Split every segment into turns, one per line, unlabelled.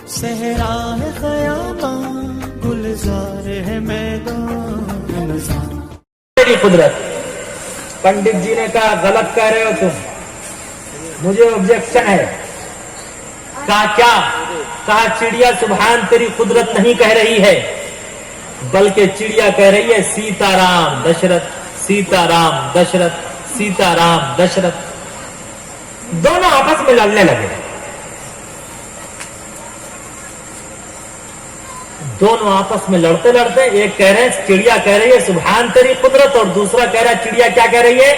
صحرا ہے خیاباں گلزار ہے میدان نظام.
تیری قدرت. پنڈت جی نے کہا غلط کہہ رہے ہو تم, مجھے آبجیکشن ہے. کہا کیا؟ کہا چڑیا سبحان تیری قدرت نہیں کہہ رہی ہے, بلکہ چڑیا کہہ رہی ہے سیتا رام دشرتھ, سیتا رام دشرتھ, سیتا رام دشرتھ. دونوں آپس میں لڑنے لگے. دونوں آپس میں لڑتے لڑتے ایک کہہ رہے ہیں چڑیا کہہ رہی ہے سبحان تیری قدرت, اور دوسرا کہہ رہا ہے چڑیا کیا کہہ رہی ہے؟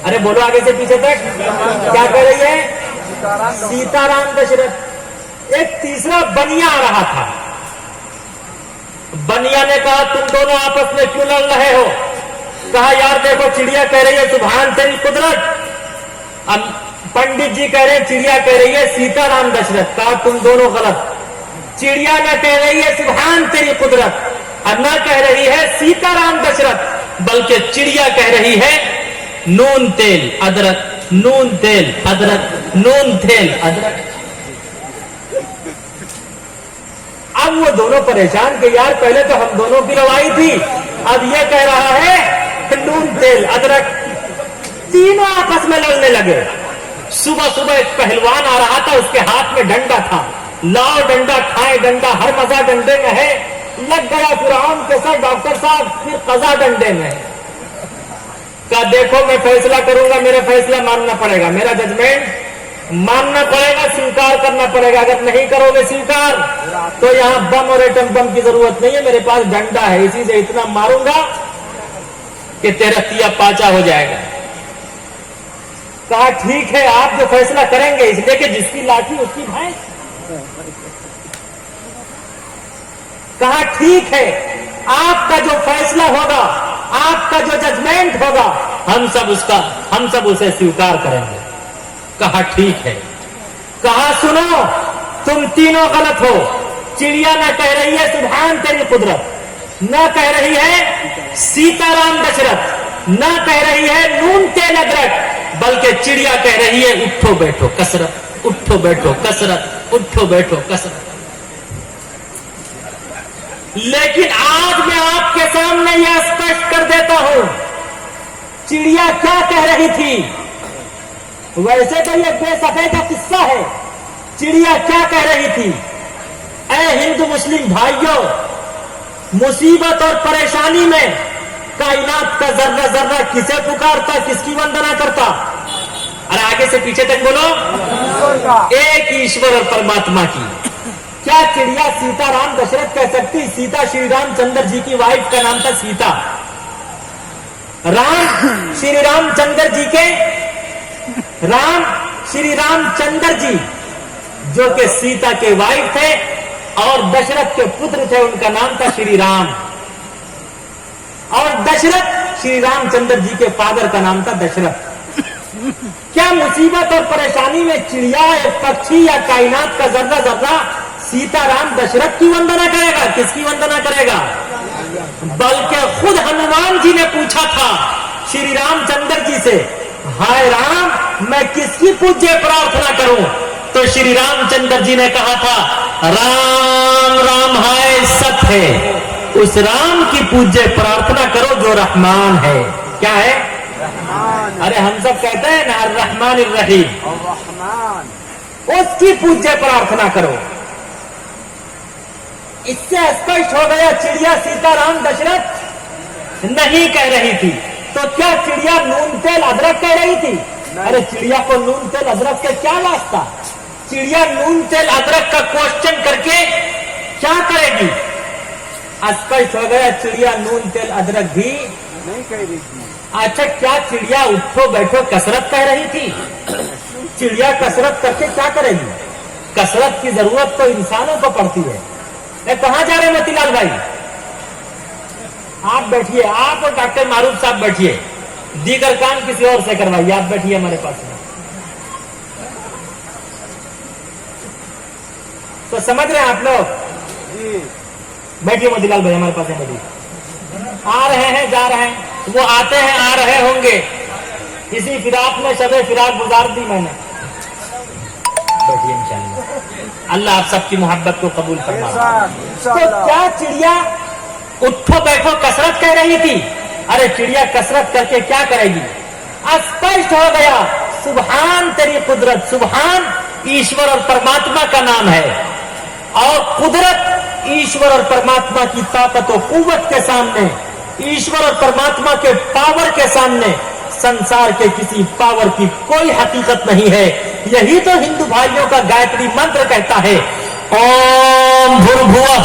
ارے بولو آگے سے پیچھے تک, کیا کہہ رہی ہے؟ سیتا رام دشرتھ. ایک تیسرا بنیا آ رہا تھا. بنیا نے کہا تم دونوں آپس میں کیوں لڑ رہے ہو؟ کہا یار دیکھو چڑیا کہہ رہی ہے سبحان تیری قدرت, اب پنڈت جی کہہ رہے ہیں چڑیا کہہ رہی ہے سیتا رام دشرتھ. کہا تم دونوں غلط. چڑیا نہ کہہ رہی ہے سبحان تیری قدرت, اور نہ کہہ رہی ہے سیتا رام دشرتھ, بلکہ چڑیا کہہ رہی ہے نون تیل ادرک, نون تیل ادرک, نون تیل ادرک. اب وہ دونوں پریشان کہ یار پہلے تو ہم دونوں کی لڑائی تھی, اب یہ کہہ رہا ہے نون تیل ادرک. تینوں آپس میں لڑنے لگے. صبح صبح ایک پہلوان آ رہا تھا, اس کے ہاتھ میں ڈنڈا تھا. لاؤ ڈنڈا کھائے ڈنڈا, ہر مزہ ڈنڈے میں ہے. لگ گیا فرعون کے سر ڈاکٹر صاحب, پھر قضا ڈنڈے میں. کہا دیکھو میں فیصلہ کروں گا, میرا فیصلہ ماننا پڑے گا, میرا ججمنٹ ماننا پڑے گا, سویکار کرنا پڑے گا. اگر نہیں کرو گے سویکار تو یہاں بم اور ایٹم بم کی ضرورت نہیں ہے, میرے پاس ڈنڈا ہے, اسی سے اتنا ماروں گا کہ تیرا تیا پاچا ہو جائے گا. کہا ٹھیک ہے آپ جو فیصلہ کریں گے, اس لیے کہ جس کی لاٹھی اس کی بھینس. کہا ٹھیک ہے آپ کا جو فیصلہ ہوگا, آپ کا جو ججمنٹ ہوگا, ہم سب اسے سویکار کریں گے. کہا ٹھیک ہے. کہا سنو تم تینوں غلط ہو. چڑیا نہ کہہ رہی ہے سبحان تیری قدرت, نہ کہہ رہی ہے سیتا رام دشرتھ, نہ کہہ رہی ہے نون تیل ادرک, بلکہ چڑیا کہہ رہی ہے اٹھو بیٹھو کثرت, اٹھو بیٹھو کثرت, اٹھو بیٹھو کثرت. لیکن آج میں آپ کے سامنے یہ اسپشٹ کر دیتا ہوں چڑیا کیا کہہ رہی تھی. ویسے تو یہ بے صفے کا قصہ ہے. چڑیا کیا کہہ رہی تھی؟ اے ہندو مسلم بھائیوں, مصیبت اور پریشانی میں کائنات کا ذرہ ذرہ کسے پکارتا, کس کی وندنا کرتا؟ اور آگے سے پیچھے تک بولو, ایک ایشور اور پرماتما کی. کیا چڑیا سیتا رام دشرتھ کہہ سکتی؟ سیتا شری رام چندر جی کی وائف کا نام تھا سیتا. رام شری رام چندر جی کے, رام شری رام چندر جی جو کہ سیتا کے وائف تھے اور دشرتھ کے پتر تھے, ان کا نام تھا شری رام. اور دشرتھ شری رام چندر جی کے فادر کا نام تھا دشرتھ. کیا مصیبت اور پریشانی میں چڑیا, پکشی یا کائنات کا ذرہ ذرہ سیتا رام دشرتھ کی وندنا کرے گا؟ کس کی وندنا کرے گا؟ بلکہ خود ہنومان جی نے پوچھا تھا شری رام چندر جی سے, ہائے رام میں کس کی پوجے پرارتھنا کروں؟ تو شری رام چندر جی نے کہا تھا رام رام ہائے ست ہے, اس رام کی پوجے پرارتھنا کرو جو رحمان ہے. کیا ہے؟ ارے ہم سب کہتے ہیں نا الرحمن الرحیم, اس کی پوجے پرارتھنا کرو. اس سے اسپشٹ ہو گیا چڑیا سیتا رام دشرتھ نہیں کہہ رہی تھی. تو کیا چڑیا نون تیل ادرک کہہ رہی تھی؟ ارے چڑیا کو نون تیل ادرک سے کیا واسطہ؟ چڑیا نون تیل ادرک کا کوشچن کر کے کیا کرے گی؟ اسپشٹ ہو گیا چڑیا نون تیل ادرک بھی نہیں کہہ رہی تھی. اچھا کیا چڑیا اٹھو بیٹھو کثرت کہہ رہی تھی؟ چڑیا کثرت کر کے کیا کرے گی؟ کثرت کی ضرورت تو انسانوں کو پڑتی ہے. کہاں جا رہے ہیں موتی لال بھائی؟ آپ بیٹھیے, آپ اور ڈاکٹر معروف صاحب بیٹھیے, دیگر کام کسی اور سے کروائیے, آپ بیٹھیے ہمارے پاس. تو سمجھ رہے ہیں آپ لوگ؟ بیٹھیے موتی لال بھائی ہمارے پاس ہے. بیٹھیے, آ رہے ہیں جا رہے ہیں, وہ آتے ہیں آ رہے ہوں گے. اسی فراق میں شب فراق گزار دی میں نے. بیٹھیے انشاءاللہ. اللہ آپ سب کی محبت کو قبول فرمائے. تو کیا چڑیا اٹھو بیٹھو کثرت کہہ رہی تھی؟ ارے چڑیا کثرت کر کے کیا کرے گی؟ اسپشٹ ہو گیا. سبحان تیری قدرت. سبحان ایشور اور پرماتما کا نام ہے، اور قدرت ایشور اور پرماتما کی طاقت و قوت کے سامنے، ایشور اور پرماتما کے پاور کے سامنے سنسار کے کسی پاور کی کوئی حقیقت نہیں ہے. یہی تو ہندو بھائیوں کا گایتری منتر کہتا ہے، اوم بھربھوః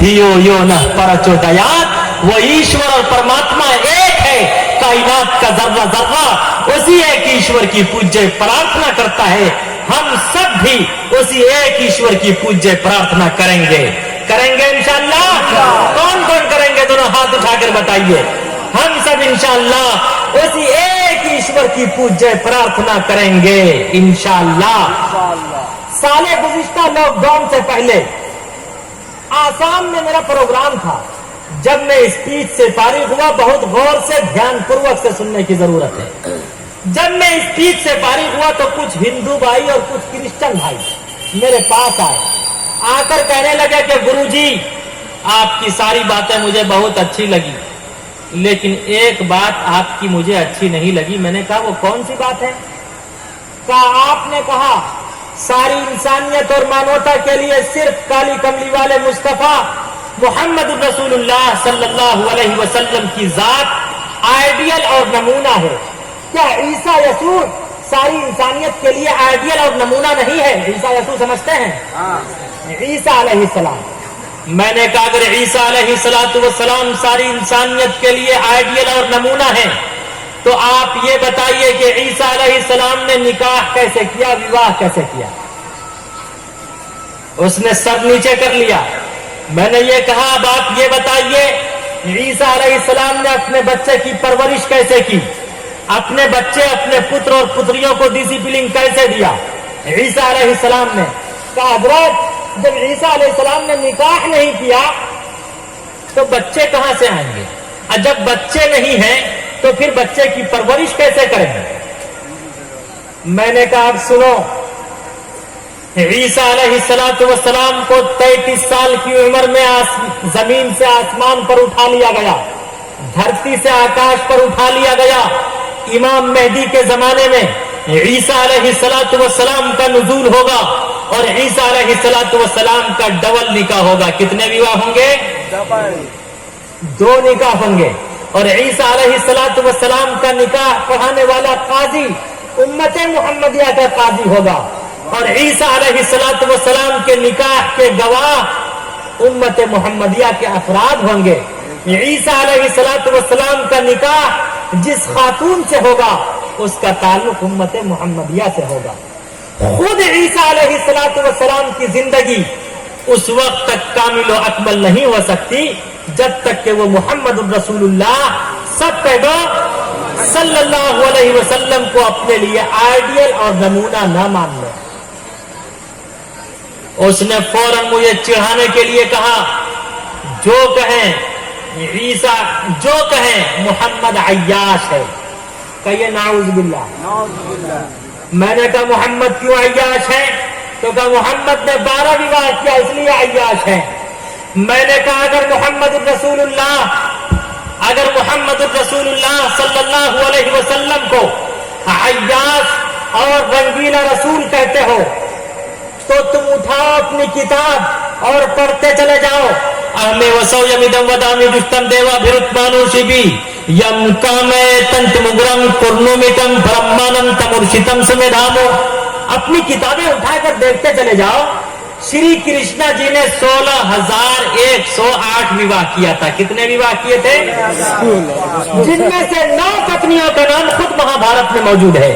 دھیو یو نہ پرچودیات. وہ ایشور اور پرماتما ایک ہے. کائنات کا ذرہ ذرہ اسی ایک ایشور کی پوجے پرارتھنا کرتا ہے. ہم سب بھی اسی ایک ایشور کی پوجے پرارتھنا کریں گے انشاءاللہ. کون کون کریں گے؟ دونوں ہاتھ اٹھا کر بتائیے. ہم سب انشاءاللہ اسی ایک ایشور کی پوجے پرارتھنا کریں گے انشاءاللہ. سال گزشتہ لاک ڈاؤن سے پہلے آسام میں میرا پروگرام تھا. جب میں اسپیچ سے فارغ ہوا، بہت غور سے دھیان پوروک سے سننے کی ضرورت ہے. جب میں اسپیچ سے فارغ ہوا تو کچھ ہندو بھائی اور کچھ کرسچن بھائی میرے پاس آئے، آ کر کہنے لگے کہ گرو جی آپ کی ساری باتیں مجھے بہت اچھی لگی، لیکن ایک بات آپ کی مجھے اچھی نہیں لگی. میں نے کہا وہ کون سی بات ہے؟ کہا آپ نے کہا ساری انسانیت اور مانوتا کے لیے صرف کالی کملی والے مصطفیٰ محمد رسول اللہ صلی اللہ علیہ وسلم کی ذات آئیڈیل اور نمونہ ہے. کیا عیسیٰ یسوع ساری انسانیت کے لیے آئیڈیل اور نمونہ نہیں ہے؟ عیسیٰ یسوع سمجھتے ہیں؟ عیسیٰ علیہ السلام. میں نے کہا اگر عیسیٰ علیہ السلام ساری انسانیت کے لیے آئیڈیل اور نمونہ ہے تو آپ یہ بتائیے کہ عیسیٰ علیہ السلام نے نکاح کیسے کیا، وواہ کیسے کیا؟ اس نے سر نیچے کر لیا. میں نے یہ کہا اب آپ یہ بتائیے عیسیٰ علیہ السلام نے اپنے بچے کی پرورش کیسے کی، اپنے بچے اپنے پتر اور پتریوں کو ڈسپلن کیسے دیا؟ عیسیٰ علیہ السلام نے. کہا حضرت جب عیسیٰ علیہ السلام نے نکاح نہیں کیا تو بچے کہاں سے آئیں گے؟ اور جب بچے نہیں ہیں تو پھر بچے کی پرورش کیسے کریں گے؟ میں نے کہا اب سنو، عیسیٰ علیہ السلام کو 33 سال کی عمر میں زمین سے آسمان پر اٹھا لیا گیا، دھرتی سے آکاش پر اٹھا لیا گیا. امام مہدی کے زمانے میں عیسیٰ علیہ السلام کا نزول ہوگا اور عیسیٰ علیہ السلام کا ڈبل نکاح ہوگا. کتنے وواہ ہوں گے؟ 2 نکاح ہوں گے. اور عیسیٰ علیہ السلام کا نکاح پڑھانے والا قاضی امت محمدیہ کا قاضی ہوگا، اور عیسیٰ علیہ السلام کے نکاح کے گواہ امت محمدیہ کے افراد ہوں گے. عیسیٰ علیہ السلام کا نکاح جس خاتون سے ہوگا اس کا تعلق امت محمدیہ سے ہوگا. خود عیسیٰ علیہ السلام کی زندگی اس وقت تک کامل و اکمل نہیں ہو سکتی جب تک کہ وہ محمد الرسول اللہ سب پیدا صلی اللہ علیہ وسلم کو اپنے لیے آئیڈیل اور نمونہ نہ مان لے. اس نے فوراً مجھے چڑھانے کے لیے کہا جو کہیں عیسیٰ، جو کہیں محمد عیاش ہے. کہیے نعوذ باللہ. میں نے کہا محمد کیوں عیاش ہے؟ تو کہا محمد نے 12 وواہ کیا اس لیے عیاش ہے. میں نے کہا اگر محمد الرسول اللہ صلی اللہ علیہ وسلم کو عیاش اور رنگیلا رسول کہتے ہو تو تم اٹھاؤ اپنی کتاب اور پڑھتے چلے جاؤ. اہمِ وسو یمیدم ودامی دشتم دیوا بھرتمانو شبی یم کامے تنت مگرم کرنومکم برہمانم تمرشتم سمیدھامو. اپنی کتابیں اٹھا کر دیکھتے چلے جاؤ. شری کرشنا جی نے 16,108 وواہ کیا تھا. کتنے وواہ کیے تھے؟ جن میں سے 9 پتنیوں کا نام خود مہابھارت میں موجود ہے.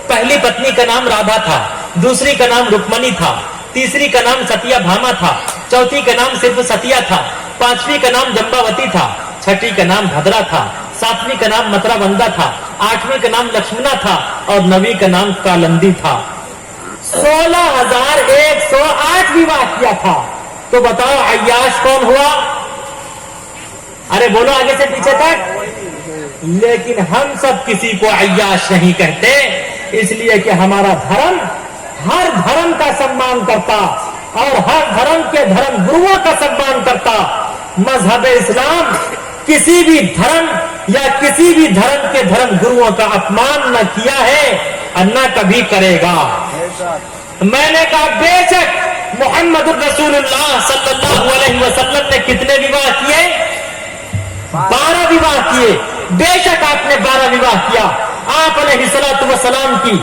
پہلی پتنی کا نام رادھا تھا، دوسری کا نام رکمنی تھا، تیسری کا نام ستیا بھاما تھا، چوتھی کا نام صرف ستیا تھا، پانچویں کا نام جمباوتی تھا، چھٹی کا نام بھدرا تھا، ساتویں کا نام مترا بندہ تھا، آٹھویں کا نام لکشمنا تھا اور 9ویں کا نام کالندی تھا. 16,108 وواہ کیا تھا. تو بتاؤ عیاش کون ہوا؟ ارے بولو آگے سے پیچھے تک. لیکن ہم سب کسی کو عیاش نہیں کہتے، اس لیے کہ ہمارا دھرم ہر دھرم کا سمان کرتا اور ہر دھرم کے دھرم گروؤں کا سمان کرتا۔ مذہب اسلام کسی بھی دھرم یا کسی بھی دھرم کے دھرم گروؤں کا اپمان نہ کیا ہے اور نہ کبھی کرے گا۔ میں نے کہا بے شک محمد الرسول اللہ صلی اللہ علیہ وسلم نے کتنے وواہ کیے؟ 12 وواہ کیے۔ بے شک آپ نے 12 وواہ کیا۔ آپ علیہ الصلوۃ والسلام کی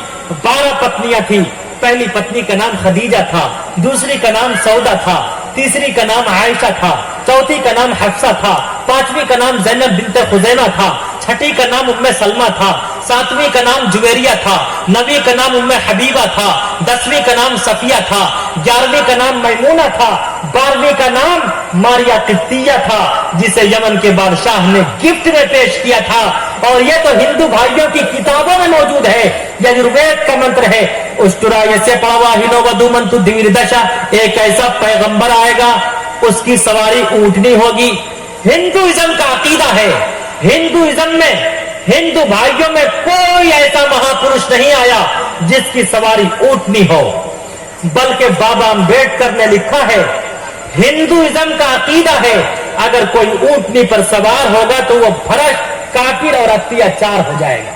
12 پتنیاں تھیں۔ پہلی پتنی کا نام خدیجہ تھا، دوسری کا نام سودا تھا، تیسری کا نام عائشہ تھا، چوتھی کا نام حفصہ تھا، پانچویں کا نام زینب بنت خزیمہ تھا، چھٹی کا نام ام سلمہ تھا، ساتویں کا نام جویریہ تھا، نویں کا نام ام حبیبہ تھا، 10ویں کا نام صفیہ تھا، 11ویں کا نام میمونہ تھا، 12ویں کا نام ماریہ قبطیہ تھا، جسے یمن کے بادشاہ نے گفٹ میں پیش کیا تھا۔ اور یہ تو ہندو بھائیوں کی کتابوں میں موجود ہے، یجروید کا منتر ہے، ایک ایسا پیغمبر آئے گا، اس کی سواری اونٹنی ہوگی۔ ہندوازم کا عقیدہ ہے، ہندوازم میں ہندو بھائیوں میں کوئی ایسا مہاپرش نہیں آیا جس کی سواری اونٹنی ہو، بلکہ بابا امبیڈکر نے لکھا ہے ہندوازم کا عقیدہ ہے اگر کوئی اونٹنی پر سوار ہوگا تو وہ بھرشٹ، کافر اور اتیاچار ہو جائے گا۔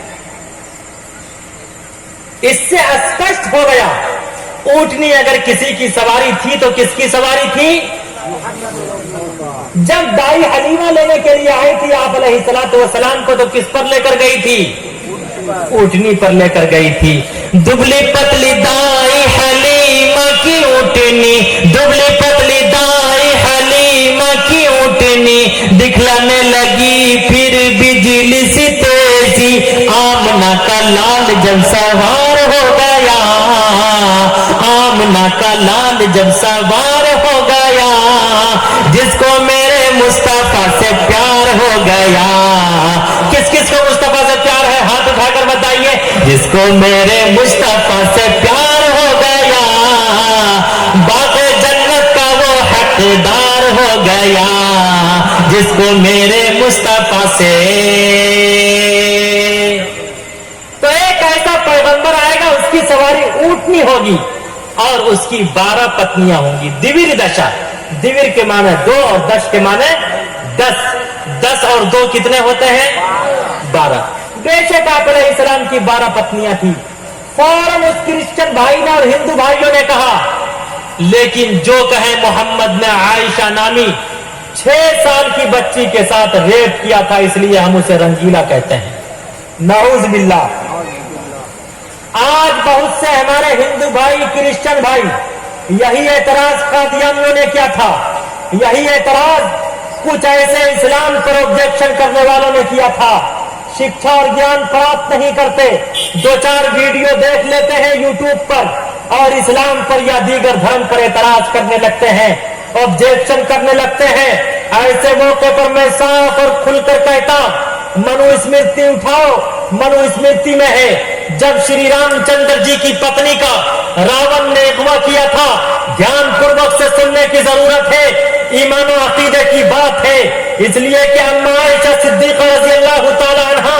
اس سے اسپشٹ ہو گیا اونٹنی اگر کسی کی سواری تھی تو کس کی سواری تھی؟ جب دائی حلیمہ لینے کے لیے آئی تھی آپ علیہ الصلوۃ والسلام کو تو کس پر لے کر گئی تھی؟ اونٹنی پر لے کر گئی تھی۔ دبلی پتلی دائی حلیمہ کی اونٹنی، دبلی پتلی دائی حلیمہ کی اونٹنی، دکھلانے لگی پھر بجلی سی تیزی، آمنہ کا لال جب سوار ہو گیا، آمنہ کا لال جب سوار ہو گیا، جس کو میرے مصطفیٰ سے پیار ہو گیا۔ کس کس کو مصطفیٰ سے پیار ہے؟ ہاتھ اٹھا کر بتائیے۔ جس کو میرے مصطفیٰ سے پیار ہو گیا، باغ جنت کا وہ حقدار ہو گیا، جس کو میرے مصطفیٰ سے۔ تو ایک ایسا پیغمبر آئے گا، اس کی سواری اونٹنی ہوگی اور اس کی 12 پتنیاں ہوں گی۔ دیور دشا، دیور کے معنی 2 اور دش کے معنی 10۔ 10 اور 2 کتنے ہوتے ہیں؟ 12۔ بے شک آپ علیہ السلام کی 12 پتنیاں تھیں۔ فوراً اس کرسچن بھائی نے اور ہندو بھائیوں نے کہا لیکن جو کہیں محمد نے عائشہ نامی 6 سال کی بچی کے ساتھ ریپ کیا تھا، اس لیے ہم اسے رنگیلا کہتے ہیں۔ نعوذ باللہ۔ آج بہت سے ہمارے ہندو بھائی، کرسچن بھائی، یہی اعتراض قادیانیوں نے کیا تھا، یہی اعتراض کچھ ایسے اسلام پر آبجیکشن کرنے والوں نے کیا تھا۔ شکشا اور گیان پراپت نہیں کرتے، 2-4 ویڈیو دیکھ لیتے ہیں یوٹیوب پر اور اسلام پر یا دیگر دھرم پر اعتراض کرنے لگتے ہیں، آبجیکشن کرنے لگتے ہیں۔ ایسے موقع پر میں صاف اور کھل کر کہتا، منو اسمرتی اٹھاؤ۔ منو اسمرتی میں ہے جب شری رام چندر جی کی پتنی کا راون نے اغوا کیا تھا۔ دھیان پوروک سے سننے کی ضرورت ہے، ایمان و عقیدے کی بات ہے، اس لیے کہ اما عائشہ صدیقہ رضی اللہ تعالی عنہ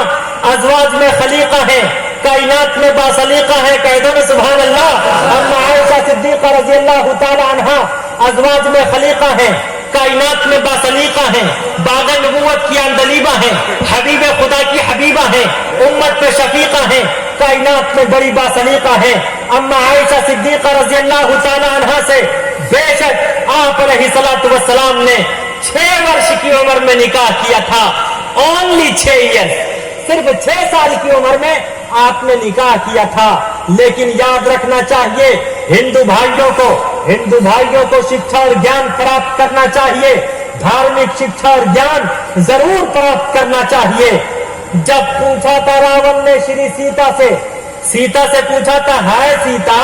ازواج میں خلیقہ ہیں، کائنات میں باسلیقہ ہے، کہہ دو نا سبحان اللہ۔ اما عائشہ صدیقہ رضی اللہ تعالی عنہ ازواج میں خلیقہ ہیں، کائنات میں باسلیقہ ہیں، باغ نبوت کی اندلیبہ ہیں، حبیب خدا کی حبیبہ ہیں، امت پہ شفیقہ ہیں، کائنات میں بڑی باسلیقہ ہیں۔ اما عائشہ صدیقہ رضی اللہ تعالی عنہ سے بے شک آپ علیہ الصلوۃ والسلام نے 6 ورش کی عمر میں نکاح کیا تھا۔ اونلی 6 ایئر، صرف 6 سال کی عمر میں آپ نے نکاح کیا تھا۔ لیکن یاد رکھنا چاہیے ہندو بھائیوں کو شکشا اور گیان پراپت کرنا چاہیے، دھارمک شکشا اور گیان ضرور پراپت کرنا چاہیے۔ جب پوچھا تھا راون نے شری سیتا سے پوچھا تھا، ہے سیتا،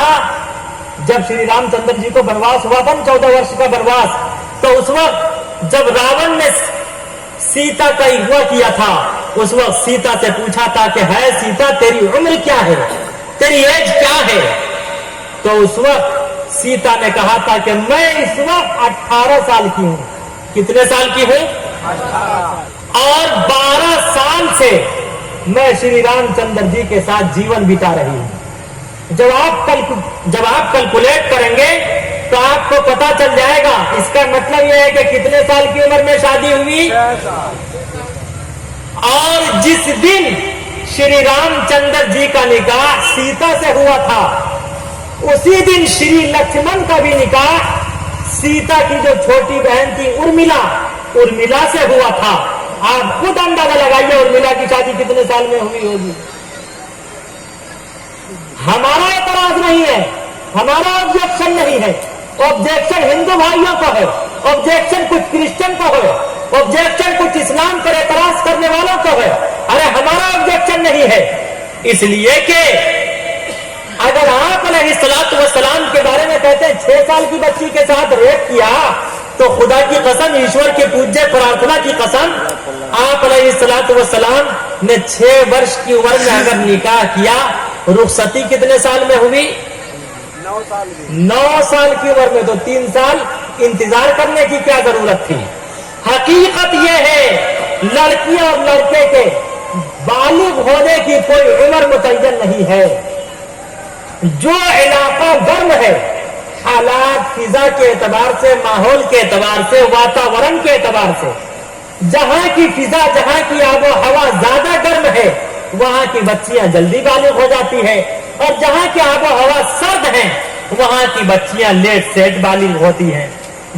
جب شری رام چندر جی کو بنواس ہوا تھا 14 ورش کا بنواس، تو اس وقت جب راون نے سیتا کا اغوا کیا تھا، اس وقت سیتا سے پوچھا تھا کہ ہے سیتا تیری عمر کیا ہے، تیری ایج کیا ہے؟ تو اس وقت سیتا نے کہا تھا کہ میں اس وقت 18 سال کی ہوں۔ کتنے سال کی ہوں؟ اور 12 سال سے میں شری رام چندر جی کے ساتھ جیون بتا رہی ہوں. جب آپ کیلکولیٹ کریں گے تو آپ کو پتا چل جائے گا. اس کا مطلب یہ ہے کہ کتنے سال کی عمر میں شادی ہوئی. اور جس دن شری رام چندر جی کا نکاح سیتا سے ہوا تھا اسی دن شری لکشمن کا بھی نکاح سیتا کی جو چھوٹی بہن تھی ارملا سے ہوا تھا. آپ خود اندازہ لگائیے ارملا کی شادی کتنے سال میں ہوئی ہوگی. ہمارا اعتراض نہیں ہے, ہمارا آبجیکشن نہیں ہے. آبجیکشن ہندو بھائیوں کو ہے, آبجیکشن کچھ کرسچن کو ہے, آبجیکشن کچھ اسلام پر اعتراض کرنے والوں کو ہے. ارے ہمارا آبجیکشن نہیں ہے, اس لیے کہ اگر آپ علیہ الصلوۃ والسلام کے بارے میں کہتے ہیں 6 سال کی بچی کے ساتھ ریپ کیا تو خدا کی قسم, ایشور کے پوجیہ پرارتھنا کی قسم, آپ علیہ الصلوۃ والسلام نے 6 برس کی عمر میں اگر نکاح کیا, رخصتی کتنے سال میں ہوئی؟ 9 سال کی عمر میں. تو 3 سال انتظار کرنے کی کیا ضرورت تھی؟ حقیقت یہ ہے لڑکی اور لڑکے کے بالغ ہونے کی کوئی عمر متعین نہیں ہے. جو علاقہ گرم ہے, حالات فضا کے اعتبار سے, ماحول کے اعتبار سے, واتاورن کے اعتبار سے, جہاں کی فضا, جہاں کی آب و ہوا زیادہ گرم ہے وہاں کی بچیاں جلدی بالغ ہو جاتی ہیں, اور جہاں کی آب و ہوا سرد ہیں وہاں کی بچیاں لیٹ سیٹ بالغ ہوتی ہیں,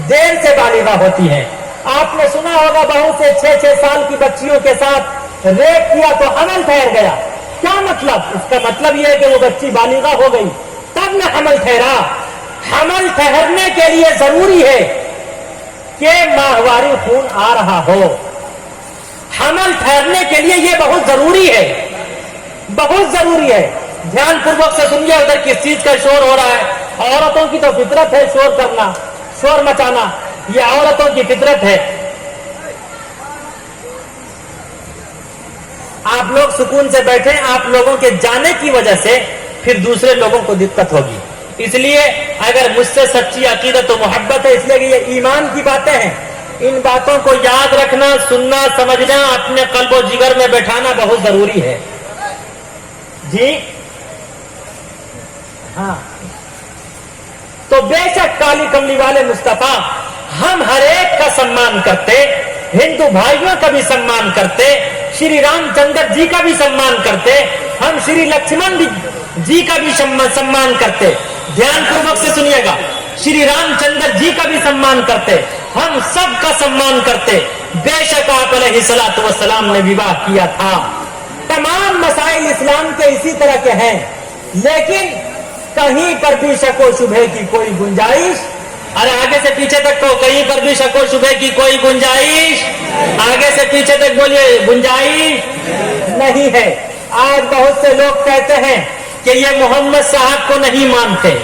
دیر سے بالغہ ہوتی ہیں. آپ نے سنا ہوگا بہت سے 6 سال کی بچیوں کے ساتھ ریپ کیا تو حمل ٹھہر گیا. کیا مطلب؟ اس کا مطلب یہ ہے کہ وہ بچی بالغہ ہو گئی تب نہ حمل ٹھہرا. حمل ٹھہرنے کے لیے ضروری ہے کہ ماہواری خون آ رہا ہو. حمل ٹھہرنے کے لیے یہ بہت ضروری ہے, بہت ضروری ہے. دھیان پوروک سے سنیے, ادھر کس چیز کا شور ہو رہا ہے. عورتوں کی تو فطرت ہے شور کرنا, شور مچانا, یہ عورتوں کی فطرت ہے. آپ لوگ سکون سے بیٹھیں, آپ لوگوں کے جانے کی وجہ سے پھر دوسرے لوگوں کو دقت ہوگی. اس لیے اگر مجھ سے سچی عقیدت و محبت ہے, اس لیے کہ یہ ایمان کی باتیں ہیں, ان باتوں کو یاد رکھنا, سننا, سمجھنا, اپنے قلب و جگر میں بیٹھانا بہت ضروری ہے. جی ہاں, تو بے شک کالی کملی والے مصطفیٰ ہم ہر ایک کا سمان کرتے, ہندو بھائیوں کا بھی سمان کرتے, شری رام چندر جی کا بھی سمان کرتے, ہم شری لکشمن جی کا بھی سمان کرتے. دھیان پوروک سے سنیے گا, شری رام چندر جی کا بھی سمان کرتے, ہم سب کا سمان کرتے. بے شک آپ علیہ الصلوۃ والسلام نے وواہ کیا تھا. تمام مسائل اسلام کے اسی طرح کے ہیں, لیکن کہیں پر بھی شک و شبہ کی کوئی گنجائش, ارے آگے سے پیچھے تک تو کہیں پر بھی شک و شبہ کی کوئی گنجائش, آگے سے پیچھے تک بولیے گنجائش نہیں ہے. آج بہت سے لوگ کہتے ہیں کہ یہ محمد صاحب کو نہیں مانتے.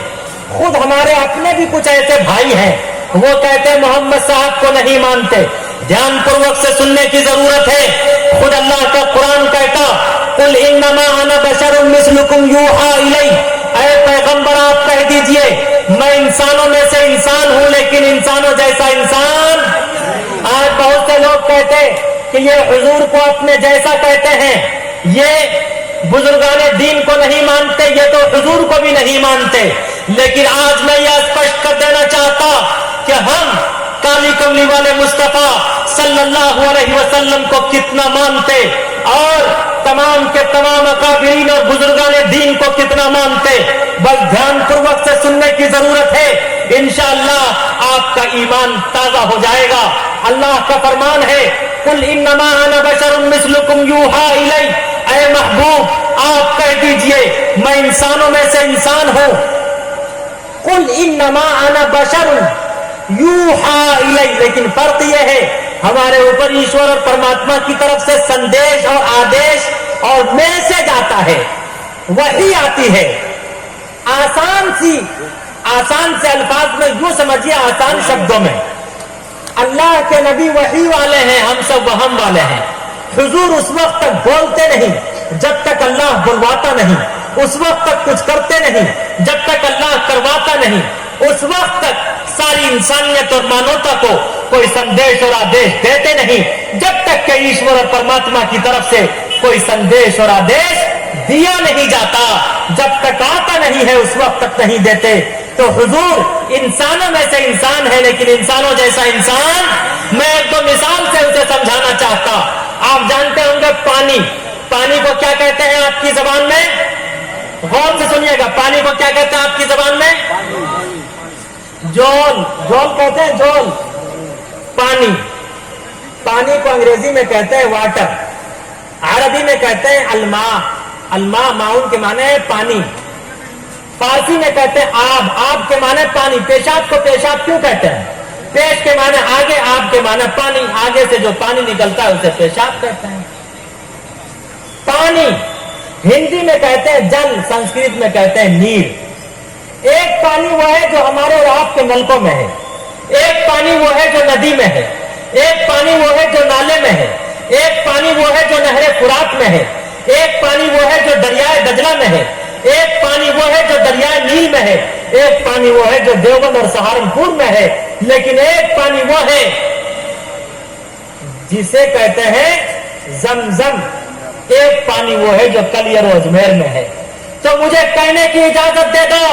خود ہمارے اپنے بھی کچھ ایسے بھائی ہیں وہ کہتے ہیں محمد صاحب کو نہیں مانتے. دھیان پوروک سے سننے کی ضرورت ہے. خود اللہ کا قرآن کہتا, قل انما انا بشر مثلکم یوحی الی, اے پیغمبر آپ کہہ دیجئے میں انسانوں میں سے انسان ہوں لیکن انسانوں جیسا انسان. آج بہت سے لوگ کہتے کہ یہ حضور کو اپنے جیسا کہتے ہیں, یہ بزرگان دین کو نہیں مانتے, یہ تو حضور کو بھی نہیں مانتے. لیکن آج میں یہ اسپشٹ کر دینا چاہتا کہ ہم کالی کملی والے مصطفیٰ صلی اللہ علیہ وسلم کو کتنا مانتے, اور تمام کے تمام اکابرین اور بزرگان دین کو کتنا مانتے. بس دھیان پوروک سے سننے کی ضرورت ہے, انشاءاللہ آپ کا ایمان تازہ ہو جائے گا. اللہ کا فرمان ہے, قل انما انا بشر مثلکم یوحی الی, اے محبوب آپ کہہ دیجئے میں انسانوں میں سے انسان ہوں. قل انما انا بشر یوحی الی, لیکن فرق یہ ہے ہمارے اوپر ایشور اور پرماتما کی طرف سے سندیش اور آدیش اور میسج آتا ہے, وحی آتی ہے. آسان سے الفاظ میں یوں سمجھیے, آسان شبدوں میں, اللہ کے نبی وحی والے ہیں, ہم سب وہم والے ہیں. حضور اس وقت تک بولتے نہیں جب تک اللہ بلواتا نہیں. اس وقت تک کچھ کرتے نہیں جب تک اللہ کرواتا نہیں. اس وقت تک ساری انسانیت اور مانوتا کو کوئی سندیش اور آدیش دیتے نہیں جب تک کہ ایشور اور پرماتما کی طرف سے کوئی سندیش اور آدیش دیا نہیں جاتا. جب تک آتا نہیں ہے اس وقت تک نہیں دیتے. تو حضور انسانوں میں سے انسان ہے لیکن انسانوں جیسا انسان. میں ایک دو مثال سے اسے سمجھانا چاہتا. آپ جانتے ہوں گے پانی. پانی کو کیا کہتے ہیں آپ کی زبان میں؟ غور سے سنیے گا. پانی کو کیا کہتے ہیں آپ کی زبان میں؟ جول. جول کہتے ہیں جول. پانی. پانی کو انگریزی میں کہتے ہیں واٹر. عربی میں کہتے ہیں الماء. الماء معاون کے معنی ہے پانی. فارسی میں کہتے ہیں آب. آب کے معنی پانی. پیشاب کو پیشاب کیوں کہتے ہیں؟ پیش کے معنی آگے, آب کے معنی پانی. آگے سے جو پانی نکلتا ہے اسے پیشاب کہتے ہیں. پانی ہندی میں کہتے ہیں جل, سنسکرت میں کہتے ہیں نیر. ایک پانی وہ ہے جو ہمارے اور آپ کے نلکوں میں ہے. ایک پانی وہ ہے جو ندی میں ہے. ایک پانی وہ ہے جو نالے میں ہے. ایک پانی وہ ہے جو نہر فرات میں ہے. ایک پانی وہ ہے جو دریائے دجلہ میں ہے. ایک پانی وہ ہے جو دریائے نیل میں ہے. ایک پانی وہ ہے جو دیوبند اور سہارنپور میں ہے. لیکن ایک پانی وہ ہے جسے کہتے ہیں زمزم. ایک پانی وہ ہے جو کلیئر و اجمیر میں ہے. تو مجھے کہنے کی اجازت دے دو,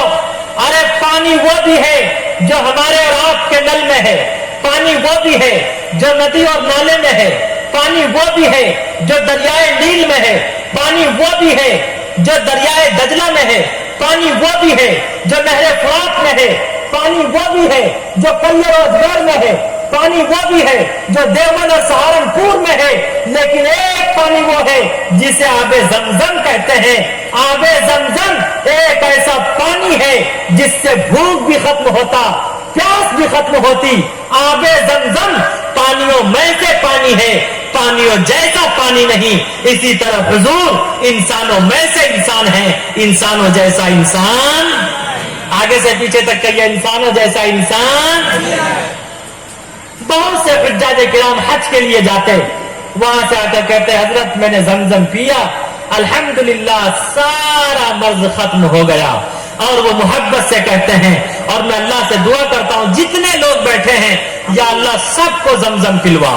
ارے پانی وہ بھی ہے جو ہمارے اور آپ کے نل میں ہے. پانی وہ بھی ہے جو ندی اور نالے میں ہے. پانی وہ بھی ہے جو دریائے نیل میں ہے. پانی وہ بھی ہے جو دریائے دجلہ میں ہے. پانی وہ بھی ہے جو نہر فرات میں ہے. پانی وہ بھی ہے جو کلیئر و اجمیر میں ہے. پانی وہ بھی ہے جو دیوبند اور سہارنپور میں ہے. لیکن ایک پانی وہ ہے جسے آب زمزم کہتے ہیں. آب زمزم ایک ایسا پانی ہے جس سے بھوک بھی ختم ہوتا, پیاس بھی ختم ہوتی. آب زمزم پانیوں میں سے پانی ہے, پانیوں جیسا پانی نہیں. اسی طرح حضور انسانوں میں سے انسان ہے, انسانوں جیسا انسان. آگے سے پیچھے تک کہیے انسانوں جیسا انسان. بہت سے حجاج کرام حج کے لیے جاتے, وہاں سے آ کر کہتے حضرت میں نے زمزم پیا, الحمدللہ سارا مرض ختم ہو گیا. اور وہ محبت سے کہتے ہیں, اور میں اللہ سے دعا کرتا ہوں جتنے لوگ بیٹھے ہیں یا اللہ سب کو زمزم پلوا.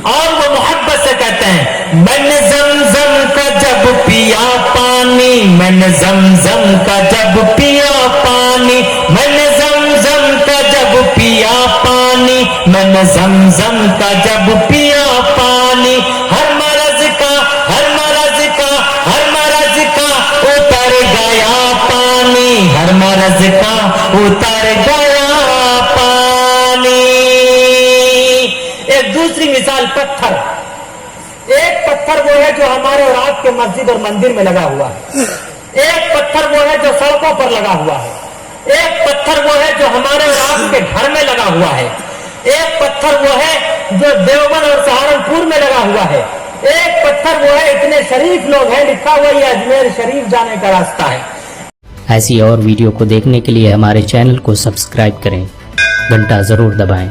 اور وہ محبت سے کہتے ہیں میں نے زمزم کا جب پیا پانی, میں نے زمزم کا جب پیا پانی, میں نے زمزم کا جب پیا پانی, میں نے زمزم کا جب پیا پانی. ہر مرض کا, ہر مرض کا, ہر مرض کا اتر گیا پانی, ہر مرض کا اتر گیا پانی. ایک دوسری مثال پتھر. ایک پتھر وہ ہے جو ہمارے اور آپ کے مسجد اور مندر میں لگا ہوا ہے. ایک پتھر وہ ہے جو سڑکوں پر لگا ہوا ہے. ایک پتھر وہ ہے جو ہمارے اور آپ کے گھر میں لگا ہوا ہے. ایک پتھر وہ ہے جو دیوبند اور سہارنپور میں لگا ہوا ہے. ایک پتھر وہ ہے, اتنے شریف لوگ ہیں, لکھا ہوا یہ اجمیر شریف جانے کا راستہ ہے.
ایسی اور ویڈیو کو دیکھنے کے لیے ہمارے چینل کو سبسکرائب کریں, گھنٹا ضرور دبائیں.